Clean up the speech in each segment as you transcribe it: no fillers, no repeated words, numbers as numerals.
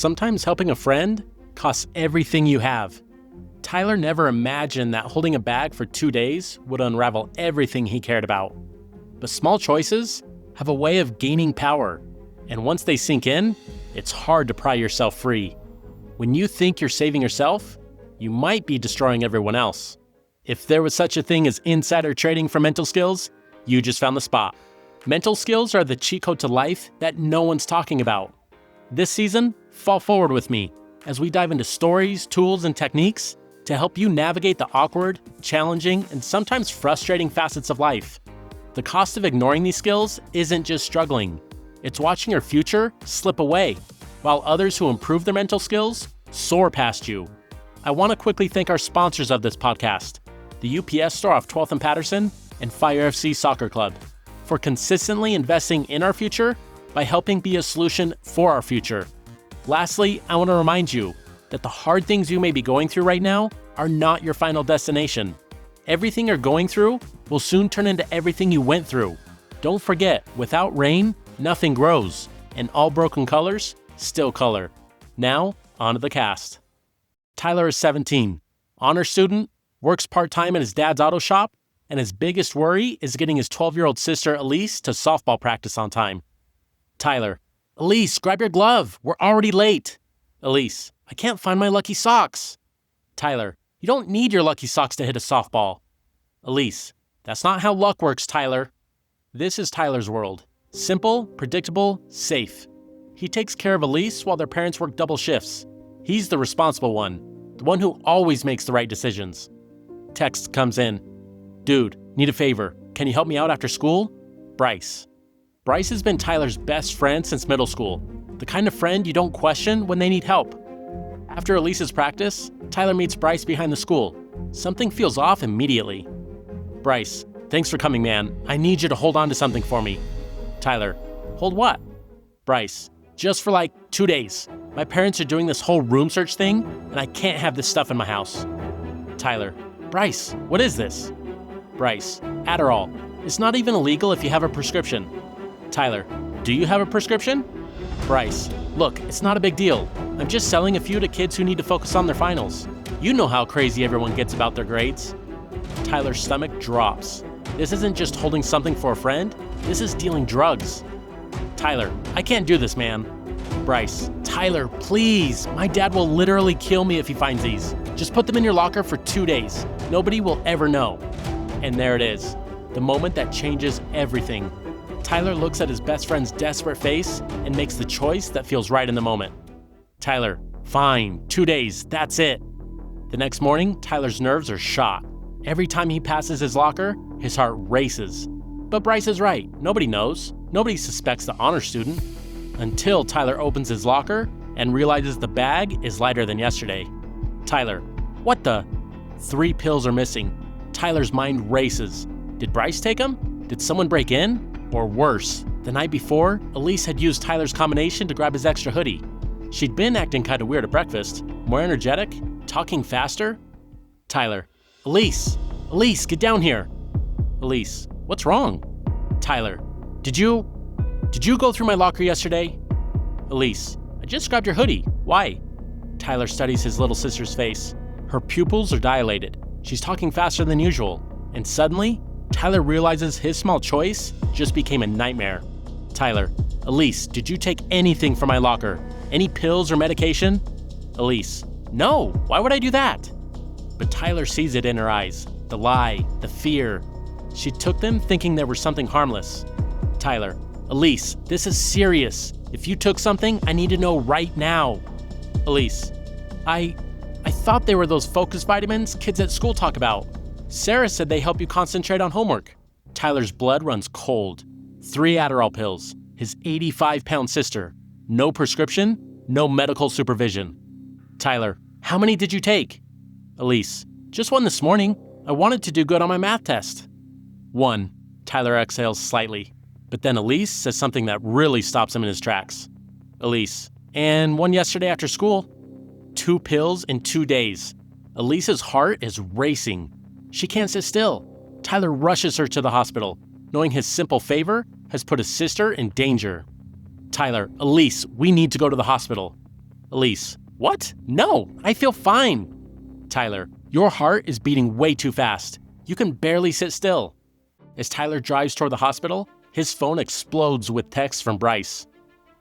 sometimes helping a friend costs everything you have. Tyler never imagined that holding a bag for 2 days would unravel everything he cared about. But small choices have a way of gaining power, and once they sink in, it's hard to pry yourself free. When you think you're saving yourself, you might be destroying everyone else. If there was such a thing as insider trading for mental skills, you just found the spot. Mental skills are the cheat code to life that no one's talking about. This season, fall forward with me as we dive into stories, tools, and techniques to help you navigate the awkward, challenging, and sometimes frustrating facets of life. The cost of ignoring these skills isn't just struggling. It's watching your future slip away, while others who improve their mental skills soar past you. I want to quickly thank our sponsors of this podcast, the UPS store off 12th and Patterson and Fire FC Soccer Club, for consistently investing in our future by helping be a solution for our future. Lastly, I want to remind you that the hard things you may be going through right now are not your final destination. Everything you're going through will soon turn into everything you went through. Don't forget, without rain, nothing grows, and all broken colors still color. Now, on to the cast. Tyler is 17, honor student, works part-time at his dad's auto shop, and his biggest worry is getting his 12-year-old sister Elise to softball practice on time. Tyler: Elise, grab your glove, we're already late. Elise: I can't find my lucky socks. Tyler: You don't need your lucky socks to hit a softball. Elise: That's not how luck works, Tyler. This is Tyler's world. Simple, predictable, safe. He takes care of Elise while their parents work double shifts. He's the responsible one, the one who always makes the right decisions. Text comes in. Dude, need a favor. Can you help me out after school? Bryce. Bryce has been Tyler's best friend since middle school, the kind of friend you don't question when they need help. After Elise's practice, Tyler meets Bryce behind the school. Something feels off immediately. Bryce: Thanks for coming, man. I need you to hold on to something for me. Tyler: Hold what? Bryce: Just for like 2 days. My parents are doing this whole room search thing, and I can't have this stuff in my house. Tyler: Bryce, what is this? Bryce: Adderall. It's not even illegal if you have a prescription. Tyler: Do you have a prescription? Bryce: Look, it's not a big deal. I'm just selling a few to kids who need to focus on their finals. You know how crazy everyone gets about their grades. Tyler's stomach drops. This isn't just holding something for a friend. This is dealing drugs. Tyler: I can't do this, man. Bryce: Tyler, please. My dad will literally kill me if he finds these. Just put them in your locker for 2 days. Nobody will ever know. And there it is, the moment that changes everything. Tyler looks at his best friend's desperate face and makes the choice that feels right in the moment. Tyler: Fine, 2 days, that's it. The next morning, Tyler's nerves are shot. Every time he passes his locker, his heart races. But Bryce is right, nobody knows. Nobody suspects the honor student. Until Tyler opens his locker and realizes the bag is lighter than yesterday. Tyler: What the? 3 pills are missing. Tyler's mind races. Did Bryce take them? Did someone break in? Or worse, the night before, Elise had used Tyler's combination to grab his extra hoodie. She'd been acting kind of weird at breakfast, more energetic, talking faster. Tyler: Elise, get down here. Elise: What's wrong? Tyler: Did you go through my locker yesterday? Elise: I just grabbed your hoodie. Why? Tyler studies his little sister's face. Her pupils are dilated. She's talking faster than usual. And suddenly, Tyler realizes his small choice just became a nightmare. Tyler: Elise, did you take anything from my locker? Any pills or medication? Elise: No, why would I do that? But Tyler sees it in her eyes. The lie, the fear. She took them thinking there was something harmless. Tyler: Elise, this is serious. If you took something, I need to know right now. Elise: I thought they were those focus vitamins kids at school talk about. Sarah said they help you concentrate on homework. Tyler's blood runs cold. 3 Adderall pills. His 85-pound sister. No prescription, no medical supervision. Tyler: How many did you take? Elise: Just 1 this morning. I wanted to do good on my math test. 1. Tyler exhales slightly. But then Elise says something that really stops him in his tracks. Elise: And 1 yesterday after school. 2 pills in 2 days. Elise's heart is racing. She can't sit still. Tyler rushes her to the hospital, knowing his simple favor has put his sister in danger. Tyler: Elise, we need to go to the hospital. Elise, what? No, I feel fine. Tyler, your heart is beating way too fast. You can barely sit still. As Tyler drives toward the hospital, his phone explodes with texts from Bryce.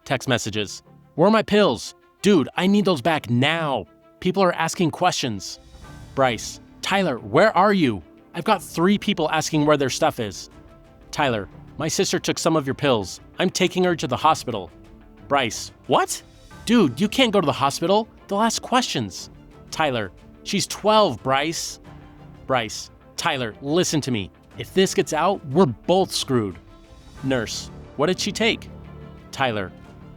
Text messages. Where are my pills? Dude, I need those back now. People are asking questions. Bryce, Tyler, where are you? I've got 3 people asking where their stuff is. Tyler, my sister took some of your pills. I'm taking her to the hospital. Bryce, what? Dude, you can't go to the hospital. They'll ask questions. Tyler, she's 12, Bryce. Bryce, Tyler, listen to me. If this gets out, we're both screwed. Nurse, what did she take? Tyler,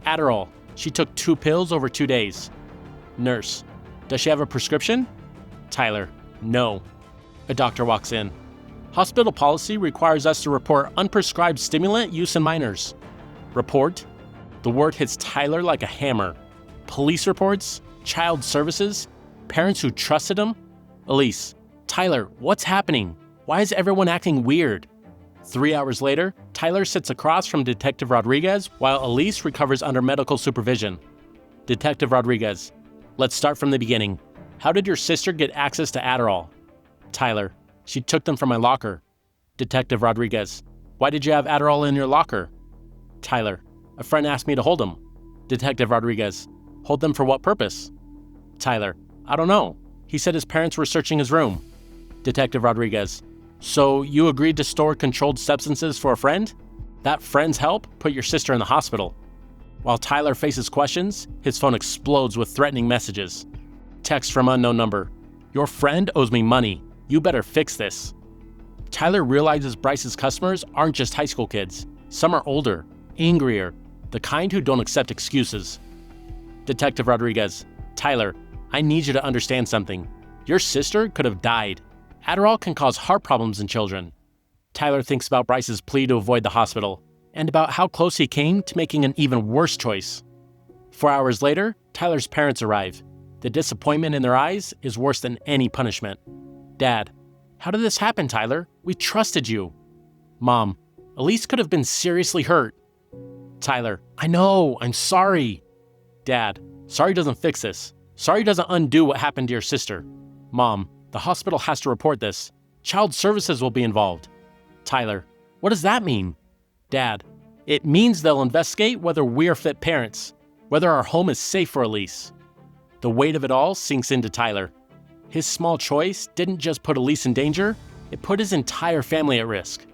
Adderall. She took 2 pills over 2 days. Nurse, does she have a prescription? Tyler, no. A doctor walks in. Hospital policy requires us to report unprescribed stimulant use in minors. Report? The word hits Tyler like a hammer. Police reports, child services, parents who trusted him. Elise, Tyler, what's happening? Why is everyone acting weird? 3 hours later, Tyler sits across from Detective Rodriguez while Elise recovers under medical supervision. Detective Rodriguez, let's start from the beginning. How did your sister get access to Adderall? Tyler, she took them from my locker. Detective Rodriguez, why did you have Adderall in your locker? Tyler, a friend asked me to hold them. Detective Rodriguez, hold them for what purpose? Tyler, I don't know. He said his parents were searching his room. Detective Rodriguez, so you agreed to store controlled substances for a friend? That friend's help put your sister in the hospital. While Tyler faces questions, his phone explodes with threatening messages. Text from unknown number. Your friend owes me money. You better fix this. Tyler realizes Bryce's customers aren't just high school kids. Some are older, angrier, the kind who don't accept excuses. Detective Rodriguez, Tyler, I need you to understand something. Your sister could have died. Adderall can cause heart problems in children. Tyler thinks about Bryce's plea to avoid the hospital, and about how close he came to making an even worse choice. 4 hours later, Tyler's parents arrive. The disappointment in their eyes is worse than any punishment. Dad, how did this happen, Tyler? We trusted you. Mom, Elise could have been seriously hurt. Tyler, I know, I'm sorry. Dad, sorry doesn't fix this. Sorry doesn't undo what happened to your sister. Mom, the hospital has to report this. Child services will be involved. Tyler, what does that mean? Dad, it means they'll investigate whether we're fit parents, whether our home is safe for Elise. The weight of it all sinks into Tyler. His small choice didn't just put Elise in danger, it put his entire family at risk.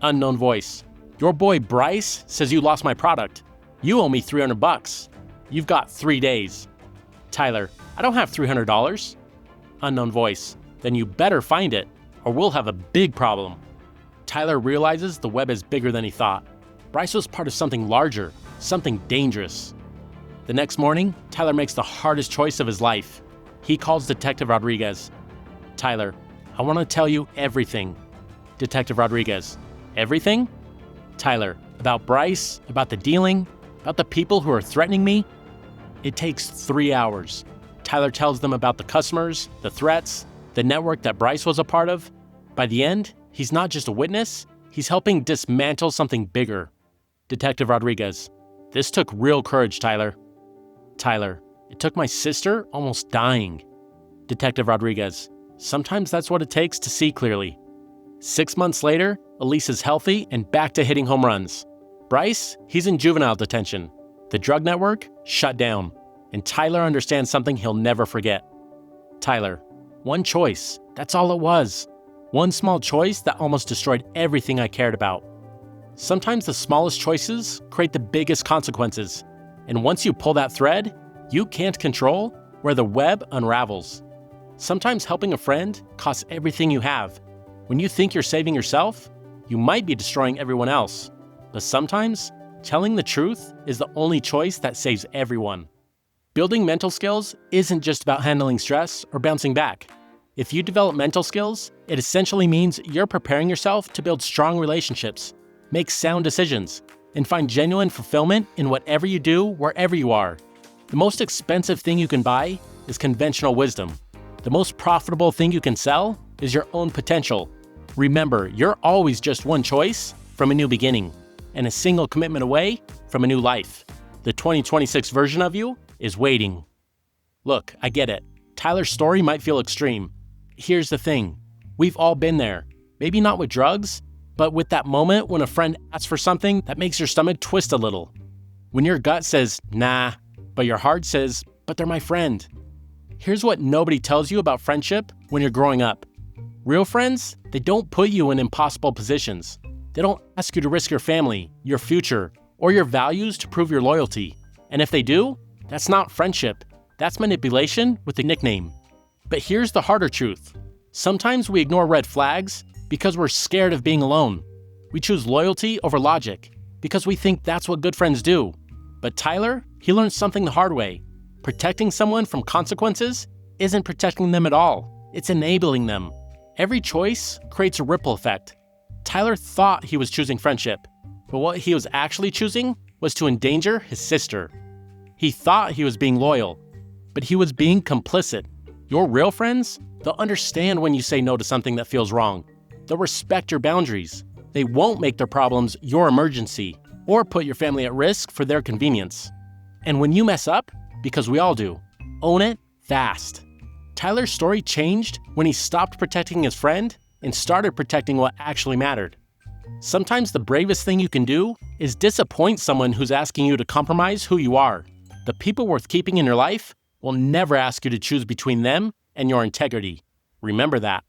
Unknown voice, your boy Bryce says you lost my product. You owe me $300. You've got 3 days. Tyler, I don't have $300. Unknown voice, then you better find it, or we'll have a big problem. Tyler realizes the web is bigger than he thought. Bryce was part of something larger, something dangerous. The next morning, Tyler makes the hardest choice of his life. He calls Detective Rodriguez. Tyler, I want to tell you everything. Detective Rodriguez, everything? Tyler, about Bryce, about the dealing, about the people who are threatening me? It takes 3 hours. Tyler tells them about the customers, the threats, the network that Bryce was a part of. By the end, he's not just a witness, he's helping dismantle something bigger. Detective Rodriguez, this took real courage, Tyler. Tyler, it took my sister almost dying. Detective Rodriguez, sometimes that's what it takes to see clearly. 6 months later, Elise is healthy and back to hitting home runs. Bryce, he's in juvenile detention. The drug network, shut down. And Tyler understands something he'll never forget. Tyler, one choice, that's all it was. One small choice that almost destroyed everything I cared about. Sometimes the smallest choices create the biggest consequences. And once you pull that thread, you can't control where the web unravels. Sometimes helping a friend costs everything you have. When you think you're saving yourself, you might be destroying everyone else. But sometimes, telling the truth is the only choice that saves everyone. Building mental skills isn't just about handling stress or bouncing back. If you develop mental skills, it essentially means you're preparing yourself to build strong relationships, make sound decisions, and find genuine fulfillment in whatever you do, wherever you are. The most expensive thing you can buy is conventional wisdom. The most profitable thing you can sell is your own potential. Remember, you're always just one choice from a new beginning, and a single commitment away from a new life. The 2026 version of you is waiting. Look, I get it. Tyler's story might feel extreme. Here's the thing. We've all been there. Maybe not with drugs, but with that moment when a friend asks for something that makes your stomach twist a little. When your gut says, nah, but your heart says, but they're my friend. Here's what nobody tells you about friendship when you're growing up. Real friends, they don't put you in impossible positions. They don't ask you to risk your family, your future, or your values to prove your loyalty. And if they do, that's not friendship. That's manipulation with a nickname. But here's the harder truth. Sometimes we ignore red flags because we're scared of being alone. We choose loyalty over logic because we think that's what good friends do. But Tyler, he learned something the hard way. Protecting someone from consequences isn't protecting them at all. It's enabling them. Every choice creates a ripple effect. Tyler thought he was choosing friendship, but what he was actually choosing was to endanger his sister. He thought he was being loyal, but he was being complicit. Your real friends, they'll understand when you say no to something that feels wrong. They'll respect your boundaries. They won't make their problems your emergency or put your family at risk for their convenience. And when you mess up, because we all do, own it fast. Tyler's story changed when he stopped protecting his friend and started protecting what actually mattered. Sometimes the bravest thing you can do is disappoint someone who's asking you to compromise who you are. The people worth keeping in your life will never ask you to choose between them and your integrity. Remember that.